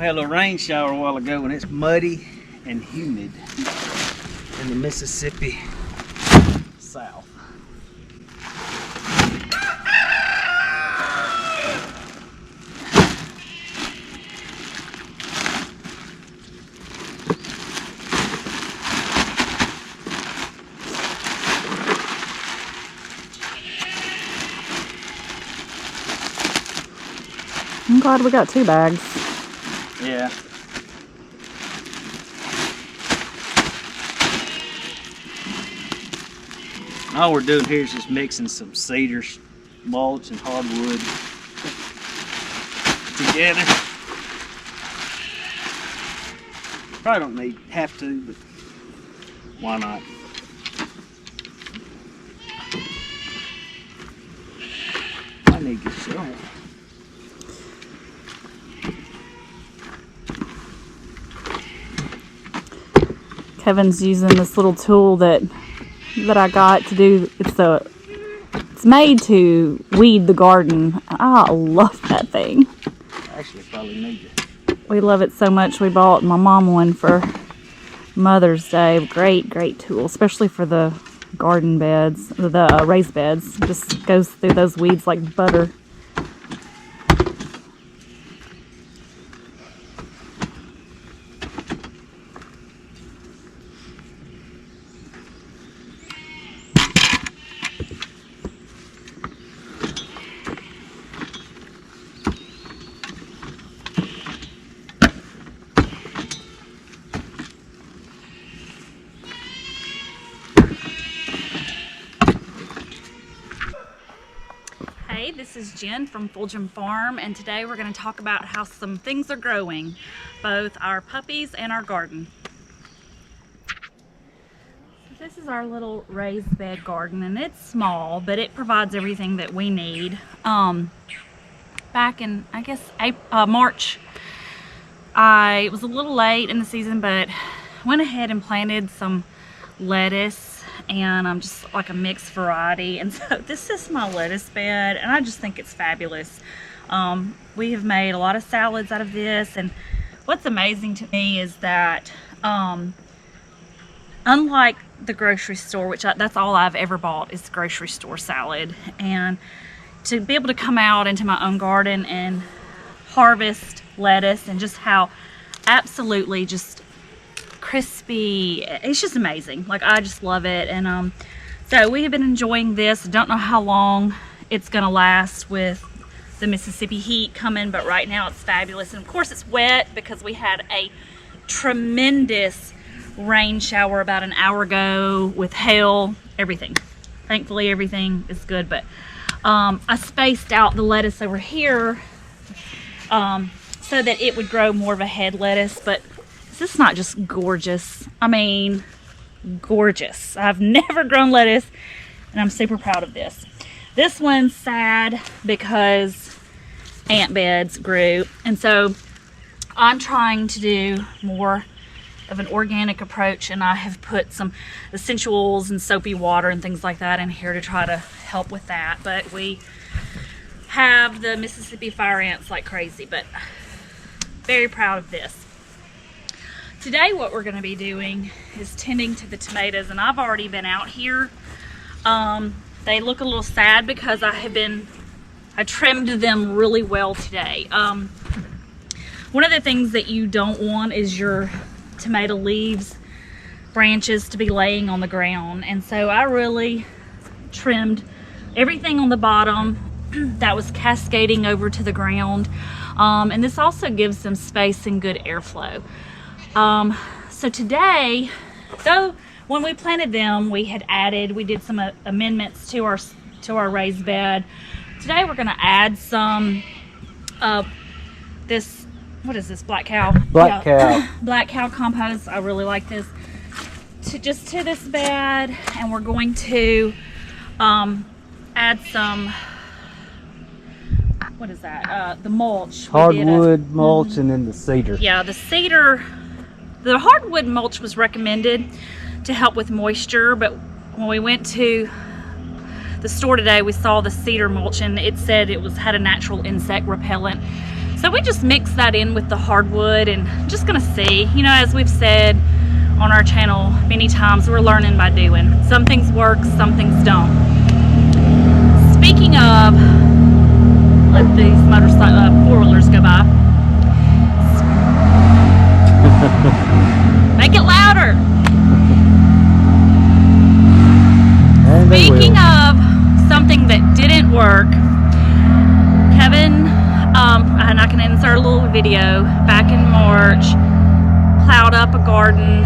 had a little rain shower a while ago and it's muddy and humid in the Mississippi South. I'm glad we got 2 bags. Yeah. All we're doing here is just mixing some cedar mulch and hardwood together. Probably don't have to, but why not? I need to get shovel. Kevin's using this little tool that I got to do. It's made to weed the garden. I love that thing. Actually, probably need to. We love it so much. We bought my mom one for Mother's Day. Great tool, especially for the garden beds, the raised beds. Just goes through those weeds like butter. Hey, this is Jen from Fulgham Farm, and today we're going to talk about how some things are growing, both our puppies and our garden. So this is our little raised bed garden, and it's small, but it provides everything that we need. Back in, I guess, March, I was a little late in the season, but went ahead and planted some lettuce, and I'm just like a mixed variety. And so this is my lettuce bed, and I just think it's fabulous. We have made a lot of salads out of this, and what's amazing to me is that unlike the grocery store, which that's all I've ever bought is grocery store salad, and to be able to come out into my own garden and harvest lettuce, and just how absolutely just crispy, it's just amazing. Like, I just love it. And so we have been enjoying this. Don't know how long it's gonna last with the Mississippi heat coming, but right now it's fabulous. And of course it's wet because we had a tremendous rain shower about an hour ago with hail, everything. Thankfully everything is good, but I spaced out the lettuce over here so that it would grow more of a head lettuce. But is this not just gorgeous? I mean, gorgeous. I've never grown lettuce, and I'm super proud of this. This one's sad because ant beds grew, and so I'm trying to do more of an organic approach, and I have put some essential oils and soapy water and things like that in here to try to help with that. But we have the Mississippi fire ants like crazy, but very proud of this. Today what we're going to be doing is tending to the tomatoes, and I've already been out here. They look a little sad because I trimmed them really well today. One of the things that you don't want is your tomato leaves, branches to be laying on the ground, and so I really trimmed everything on the bottom that was cascading over to the ground, and this also gives them space and good airflow. So today, though, when we planted them, we did some amendments to our raised bed. Today we're going to add some this, what is this, black cow? Black cow. Black cow compost. I really like this. To this bed, and we're going to add some, what is that? The mulch. Hardwood mulch, and then the cedar. Yeah, the cedar. The hardwood mulch was recommended to help with moisture, but when we went to the store today, we saw the cedar mulch, and it said it had a natural insect repellent. So we just mix that in with the hardwood and just gonna see. You know, as we've said on our channel many times, we're learning by doing. Some things work, some things don't. Speaking of, let these four-wheelers go by. Make it louder. Speaking of something that didn't work, Kevin, and I can insert a little video, back in March, plowed up a garden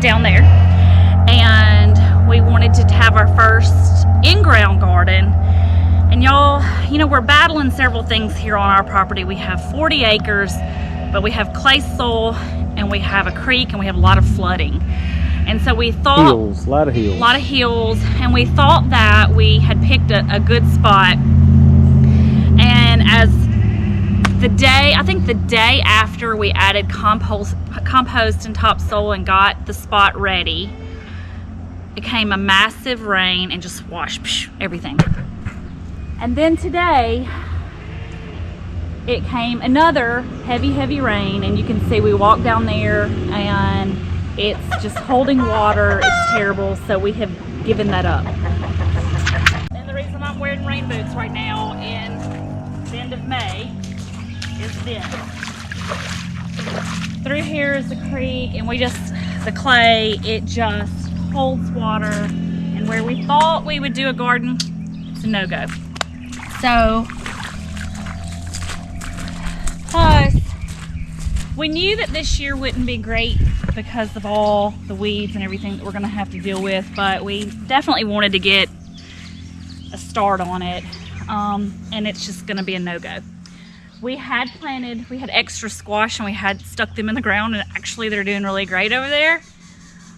down there, and we wanted to have our first in-ground garden. And y'all, you know, we're battling several things here on our property. We have 40 acres, but we have clay soil, and we have a creek, and we have a lot of flooding. And so we thought, Hills, a lot of hills, and we thought that we had picked a good spot. And as the day, I think the day after we added compost and topsoil and got the spot ready, it came a massive rain and just washed everything. And then today, it came another heavy rain, and you can see we walked down there and it's just holding water. It's terrible, so we have given that up. And the reason I'm wearing rain boots right now in the end of May is this. Through here is the creek, and the clay, it just holds water. And where we thought we would do a garden, it's a no-go. So, plus, we knew that this year wouldn't be great because of all the weeds and everything that we're going to have to deal with, but we definitely wanted to get a start on it, and it's just going to be a no-go. We had extra squash, and we had stuck them in the ground, and actually they're doing really great over there.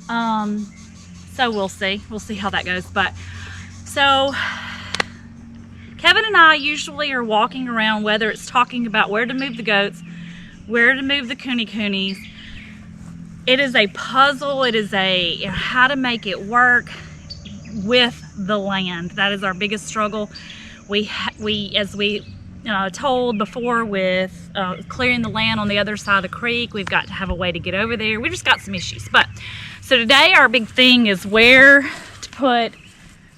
So we'll see how that goes. But so Kevin and I usually are walking around, whether it's talking about where to move the goats, where to move the coonies. It is a puzzle. It is how to make it work with the land. That is our biggest struggle. As we told before, with clearing the land on the other side of the creek, we've got to have a way to get over there. We just got some issues. But so today our big thing is where to put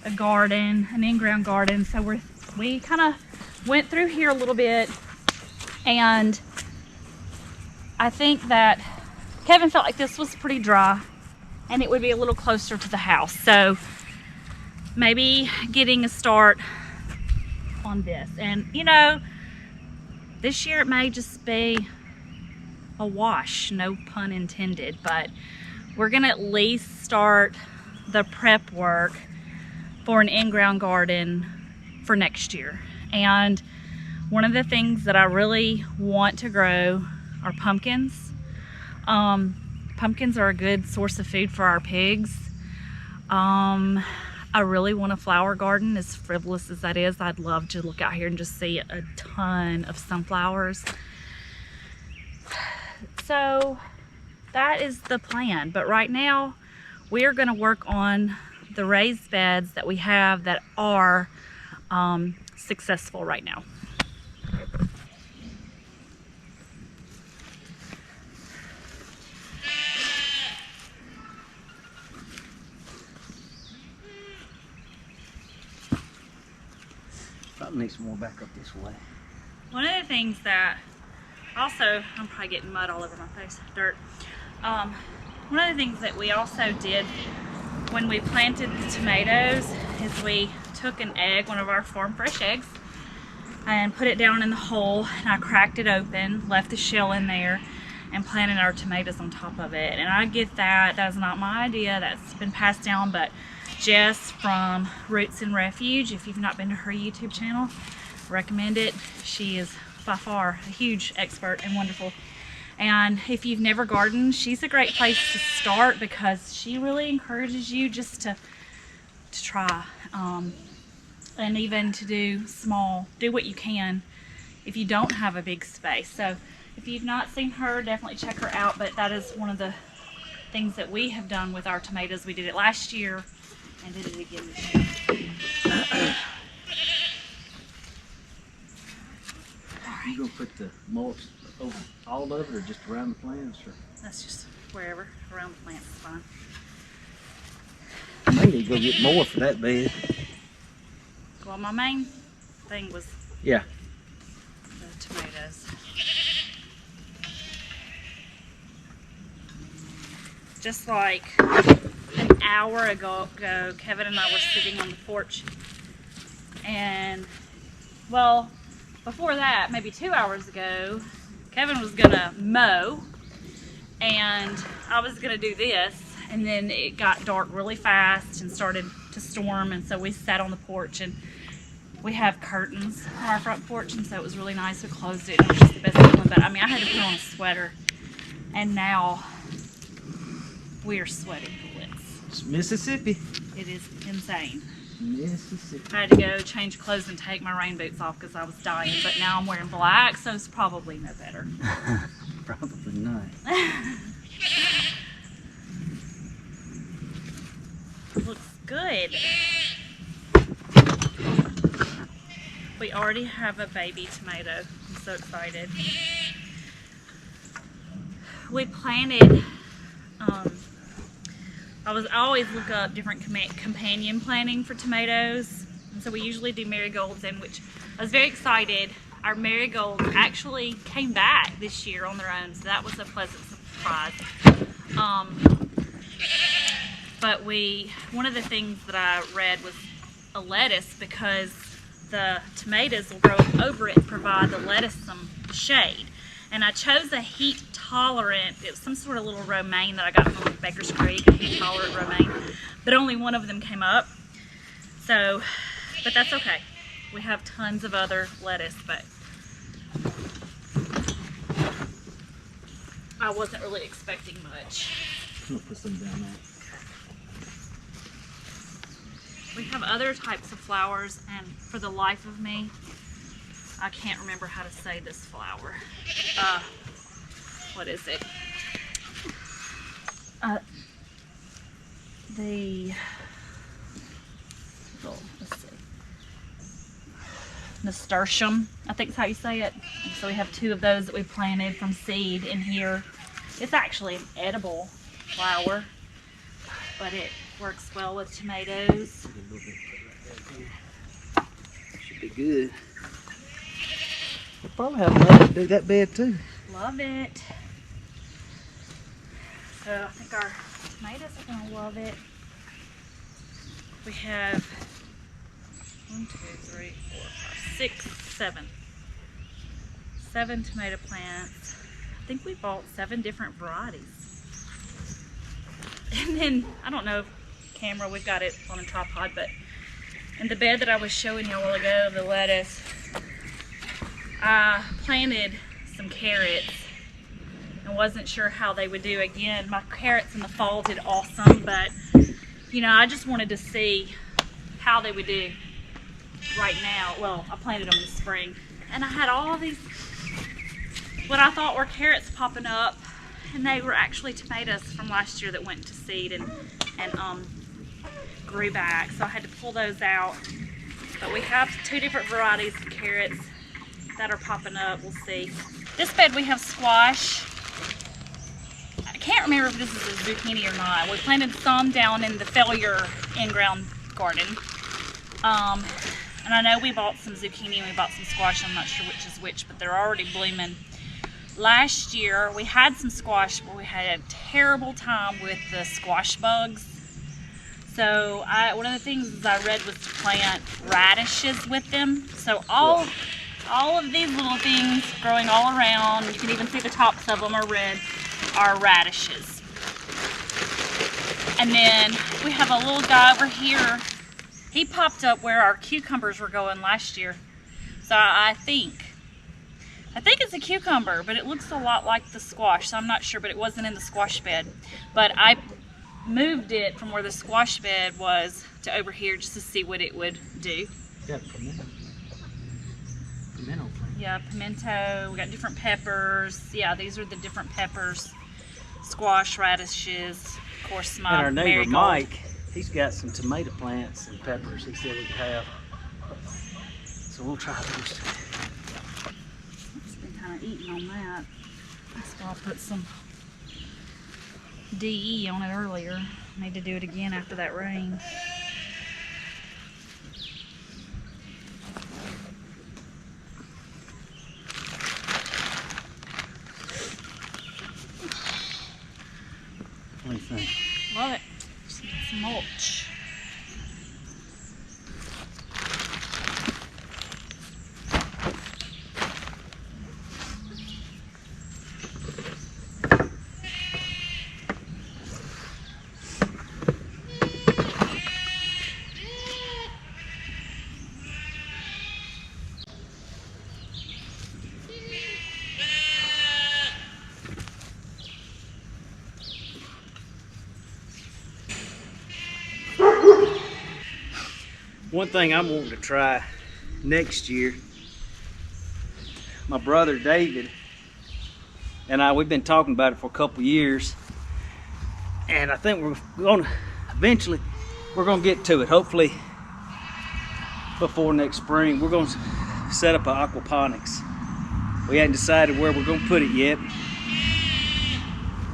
a garden, an in-ground garden. So we kind of went through here a little bit, and I think that Kevin felt like this was pretty dry and it would be a little closer to the house. So maybe getting a start on this. And you know, this year it may just be a wash, no pun intended, but we're gonna at least start the prep work for an in-ground garden for next year. And one of the things that I really want to grow are pumpkins. Pumpkins are a good source of food for our pigs. I really want a flower garden, as frivolous as that is. I'd love to look out here and just see a ton of sunflowers. So that is the plan. But right now we are going to work on the raised beds that we have that are successful right now. Probably needs more back up this way. One of the things that also, I'm probably getting mud all over my face, dirt. One of the things that we also did when we planted the tomatoes is we took an egg, one of our farm fresh eggs, and put it down in the hole, and I cracked it open, left the shell in there, and planted our tomatoes on top of it. And I get that's not my idea, that's been passed down, but Jess from Roots and Refuge, if you've not been to her YouTube channel, recommend it. She is by far a huge expert and wonderful. And if you've never gardened, she's a great place to start because she really encourages you just to try, and even to do what you can if you don't have a big space. So if you've not seen her, definitely check her out. But that is one of the things that we have done with our tomatoes. We did it last year and did it again this year. All right. right. You gonna put the mulch over all of it or just around the plants? Or? That's just wherever around the plants is fine. I may need to go get more for that bed. Well, my main thing was Yeah. the tomatoes. Just like an hour ago, Kevin and I were sitting on the porch, and well, before that, maybe 2 hours ago, Kevin was gonna mow, and I was gonna do this, and then it got dark really fast and started to storm, and so we sat on the porch, and we have curtains on our front porch, and so it was really nice. We closed it, and it was just the best feeling. But I mean, I had to put on a sweater, and now we are sweating bullets. It's Mississippi. It is insane. Mississippi. I had to go change clothes and take my rain boots off because I was dying, but now I'm wearing black, so it's probably no better. Probably not. Looks good. We already have a baby tomato. I'm so excited. We planted, I always look up different companion planting for tomatoes. And so we usually do marigolds, in which I was very excited. Our marigolds actually came back this year on their own, so that was a pleasant surprise. But one of the things that I read was a lettuce, because the tomatoes will grow over it and provide the lettuce some shade. And I chose a heat tolerant, it was some sort of little romaine that I got from Baker's Creek, a heat tolerant romaine, but only one of them came up. So, but that's okay. We have tons of other lettuce, but I wasn't really expecting much. I'm gonna put some down there. We have other types of flowers, and for the life of me, I can't remember how to say this flower. What is it? Let's see. Nasturtium, I think is how you say it. And so we have 2 of those that we planted from seed in here. It's actually an edible flower, but it works well with tomatoes. Should be good. We'll probably have enough to do that bed too. Love it. So I think our tomatoes are gonna love it. We have 1, 2, 3, 4, 5, 6, 7. 7 tomato plants. I think we bought 7 different varieties. And then, I don't know if camera, we've got it on a tripod, but in the bed that I was showing you a while ago, the lettuce, I planted some carrots and wasn't sure how they would do. Again, my carrots in the fall did awesome, but you know, I just wanted to see how they would do right now. Well, I planted them in the spring, and I had all these what I thought were carrots popping up, and they were actually tomatoes from last year that went to seed and grew back. So I had to pull those out. But we have 2 different varieties of carrots that are popping up. We'll see. This bed we have squash. I can't remember if this is a zucchini or not. We planted some down in the failure in-ground garden. And I know we bought some zucchini and we bought some squash. I'm not sure which is which, but they're already blooming. Last year we had some squash, but we had a terrible time with the squash bugs. So one of the things I read was to plant radishes with them. So all of these little things growing all around, you can even see the tops of them are red, are radishes. And then we have a little guy over here. He popped up where our cucumbers were going last year. So I think it's a cucumber, but it looks a lot like the squash, so I'm not sure, but it wasn't in the squash bed. But I moved it from where the squash bed was to over here just to see what it would do. Yeah, pimento. Pimento plant. Yeah, pimento. We got different peppers. Yeah, these are the different peppers. Squash, radishes, of course my And our neighbor marigold. Mike, he's got some tomato plants and peppers he said we could have. So we'll try those. eating on that. That's why I put some DE on it earlier. Need to do it again after that rain. What do you think? Love it. Just need some mulch. One thing I'm wanting to try next year, my brother David and we've been talking about it for a couple years, and I think we're going to eventually get to it. Hopefully before next spring, we're going to set up an aquaponics. We hadn't decided where we're going to put it yet.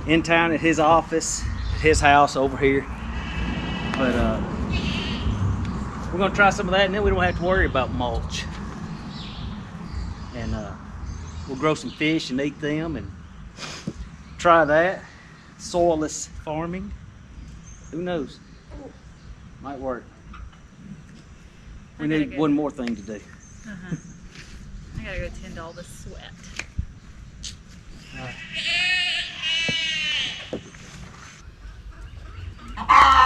In town at his office, at his house over here, but we're gonna try some of that, and then we don't have to worry about mulch. And we'll grow some fish and eat them, and try that. Soilless farming. Who knows? Might work. We need one more thing to do. I gotta go tend to all this sweat.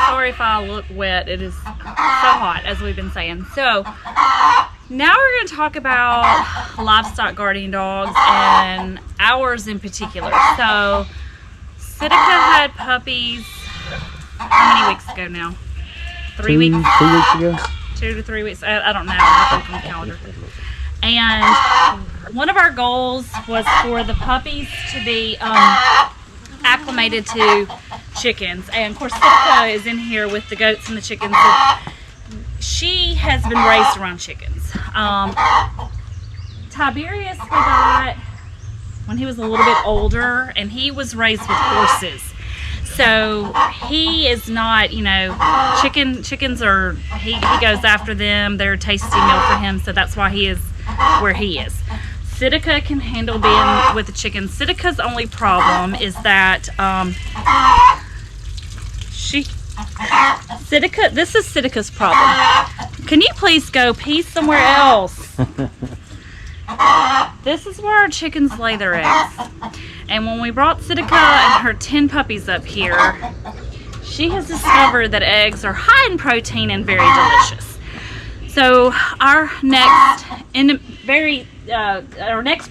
Sorry if I look wet. It is so hot, as we've been saying. So now we're going to talk about livestock guardian dogs, and ours in particular. So Sitka had puppies how many weeks ago now? 3 weeks? 2 weeks ago? 2 to 3 weeks. I don't know. I'll look on the calendar. And one of our goals was for the puppies to be acclimated to chickens, and of course Sitka is in here with the goats and the chickens. She has been raised around chickens. Tiberius we got when he was a little bit older, and he was raised with horses, so he is not, you know, chickens are, he goes after them. They're a tasty meal for him, so that's why he is where he is. Sitka can handle being with the chickens. Sitka's only problem is that this is Sitka's problem. Can you please go pee somewhere else? This is where our chickens lay their eggs. And when we brought Sitka and her 10 puppies up here, she has discovered that eggs are high in protein and very delicious. So our next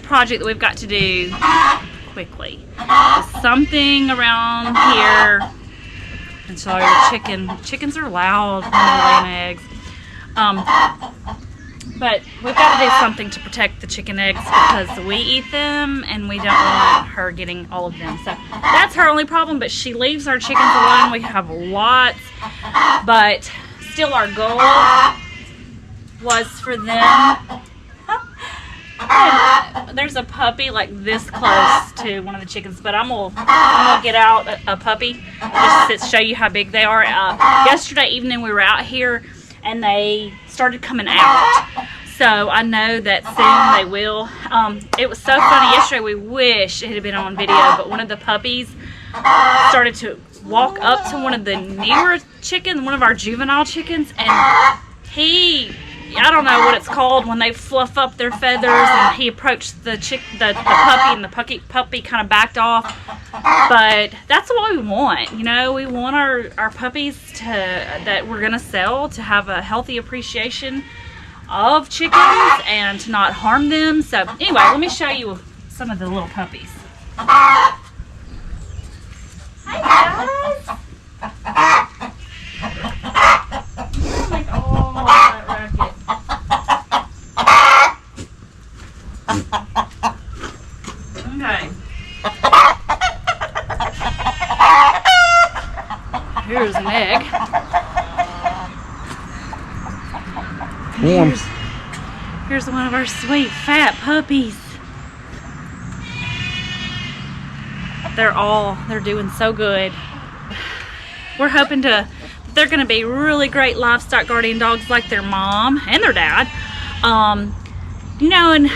project that we've got to do quickly is something around here. And so your chickens are loud when they're laying eggs. But we've got to do something to protect the chicken eggs, because we eat them and we don't want her getting all of them. So that's her only problem, but she leaves our chickens alone. We have lots, but still our goal was for them. There's a puppy like this close to one of the chickens, but I'm gonna get out a puppy just to show you how big they are. Yesterday evening we were out here and they started coming out, so I know that soon they will. It was so funny yesterday. We wish it had been on video, but one of the puppies started to walk up to one of the newer chickens, one of our juvenile chickens, and I don't know what it's called when they fluff up their feathers, and he approached the puppy, and the puppy kind of backed off. But that's what we want, you know. We want our puppies that we're gonna sell to have a healthy appreciation of chickens and to not harm them. So anyway, let me show you some of the little puppies. Hi guys. Make all that racket. Okay. Here's an egg. Warm. Here's one of our sweet fat puppies. they're doing so good. We're hoping they're going to be really great livestock guardian dogs like their mom and their dad. You know, and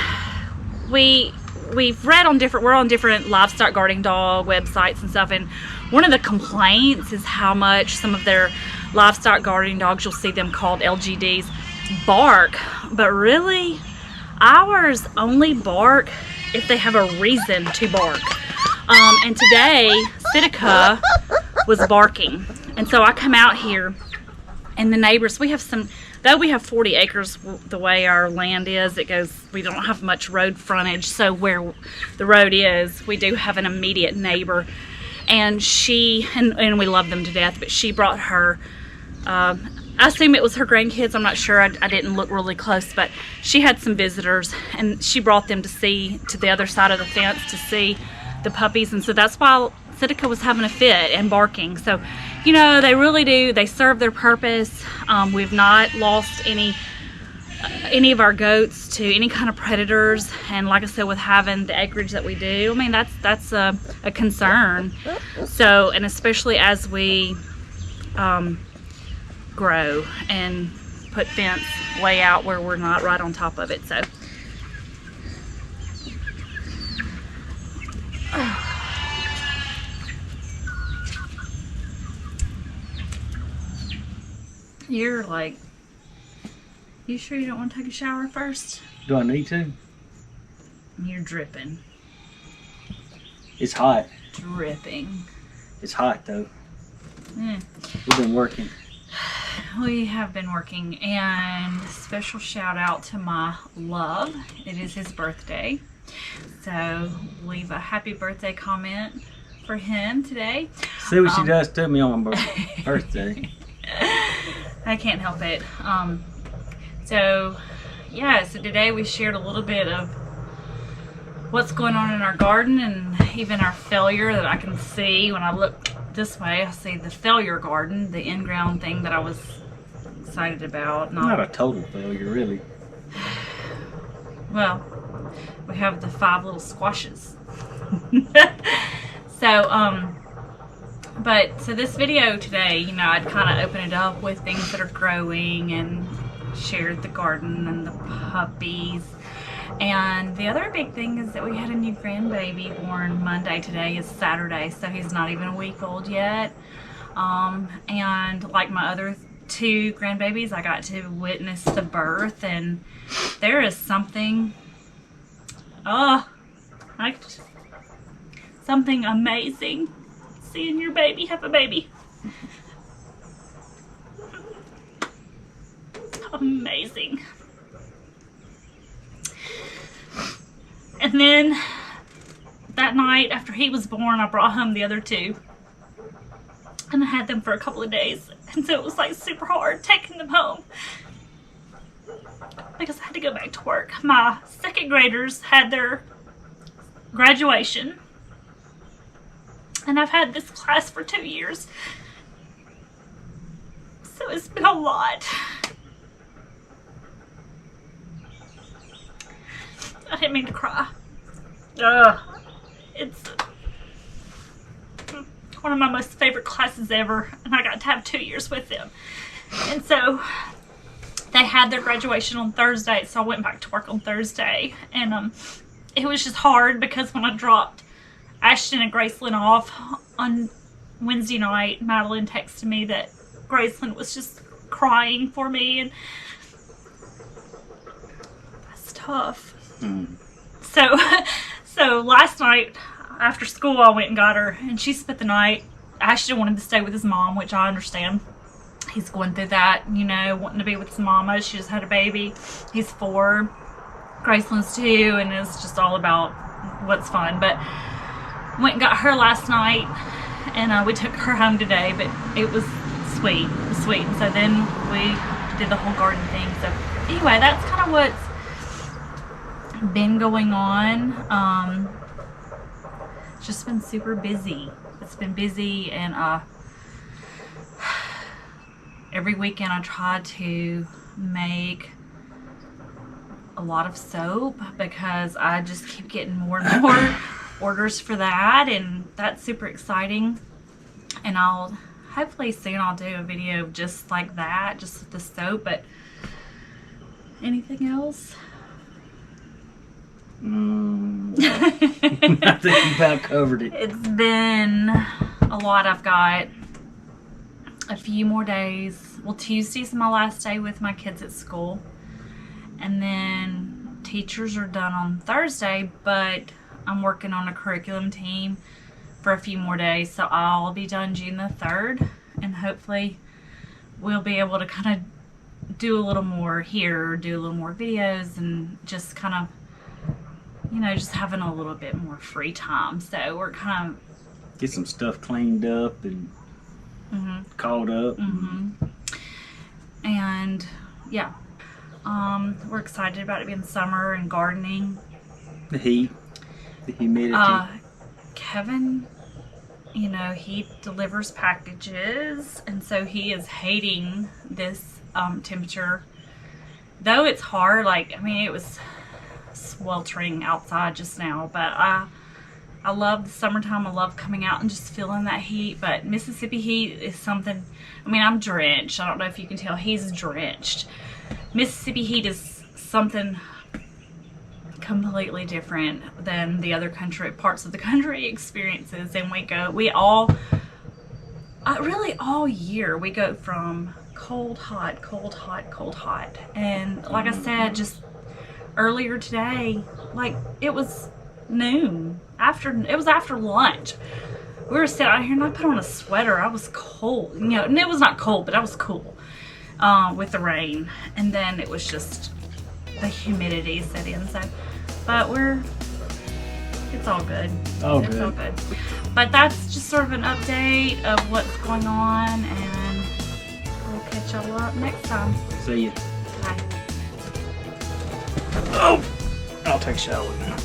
we've read on we're on different livestock guarding dog websites and stuff, and one of the complaints is how much some of their livestock guarding dogs, you'll see them called LGDs, bark. But really, ours only bark if they have a reason to bark. And today, Sitka was barking. And so I come out here, and the neighbors, we have 40 acres the way our land is, we don't have much road frontage, so where the road is, we do have an immediate neighbor. And and we love them to death, but she brought her, I assume it was her grandkids, I'm not sure, I didn't look really close, but she had some visitors, and she brought them to the other side of the fence to see the puppies, and so that's why Sitka was having a fit and barking. So, you know, they really do, they serve their purpose. We've not lost any of our goats to any kind of predators, and like I said, with having the acreage that we do, I mean, that's a concern. So, and especially as we grow and put fence way out where we're not right on top of it. So you're like, you sure you don't want to take a shower first? Do I need to? You're dripping. It's hot. Dripping. It's hot though. We've been working. We have been working, and special shout out to my love. It is his birthday, so leave a happy birthday comment for him today. See what she does to me on my birthday. I can't help it. So yeah, so today we shared a little bit of what's going on in our garden, and even our failure that I can see when I look this way. I see the failure garden, the in-ground thing that I was excited about. Not a total failure, really. Well, we have the 5 little squashes. So, so this video today, you know, I'd kind of open it up with things that are growing and shared the garden and the puppies. And the other big thing is that we had a new grandbaby born Monday. Today is Saturday, so he's not even a week old yet. And like my other 2 grandbabies, I got to witness the birth, and there is something, something amazing seeing your baby have a baby. Amazing. And then that night after he was born, I brought home the other 2, and I had them for a couple of days, and so it was like super hard taking them home because I had to go back to work. My 2nd graders had their graduation, and I've had this class for 2 years, so it's been a lot. I didn't mean to cry. It's one of my most favorite classes ever, and I got to have 2 years with them. And so they had their graduation on Thursday, so I went back to work on Thursday, and it was just hard because when I dropped Ashton and Graceland off on Wednesday night, Madeline texted me that Graceland was just crying for me, and that's tough. So last night after school, I went and got her, and she spent the night. Ashton wanted to stay with his mom, which I understand. He's going through that, you know, wanting to be with his mama. She just had a baby. He's 4. Graceland's 2, and it's just all about what's fun. But went and got her last night, and we took her home today, but it was sweet. It was sweet. And so then we did the whole garden thing. So anyway, that's kind of what's been going on. It's just been super busy. It's been busy, and every weekend I try to make a lot of soap because I just keep getting more and more orders for that, and that's super exciting. And I'll hopefully soon I'll do a video just like that, just with the soap. But anything else? I think you about covered it. It's been a lot. I've got a few more days. Well, Tuesday's my last day with my kids at school, and then teachers are done on Thursday, but I'm working on a curriculum team for a few more days, so I'll be done June the 3rd, and hopefully we'll be able to kind of do a little more here, do a little more videos, and just kind of, you know, just having a little bit more free time. So we're kind of get some stuff cleaned up and caught up. And yeah, we're excited about it being summer and gardening. The heat, the humidity. Kevin, you know, he delivers packages, and so he is hating this temperature. Though it's hard, like, I mean, it was sweltering outside just now, but I love the summertime. I love coming out and just feeling that heat. But Mississippi heat is something, I mean, I'm drenched. I don't know if you can tell, he's drenched. Mississippi heat is something completely different than the other parts of the country experiences. And we all really all year we go from cold, hot, cold, hot, cold, hot. And like I said, just earlier today, like, it was noon, it was after lunch. We were sitting out here and I put on a sweater. I was cold, you know, and it was not cold, but I was cool with the rain. And then it was just the humidity set in. So, but it's all good. It's all good. But that's just sort of an update of what's going on, and we'll catch y'all up next time. See ya. Bye. Oh, I'll take a shower now.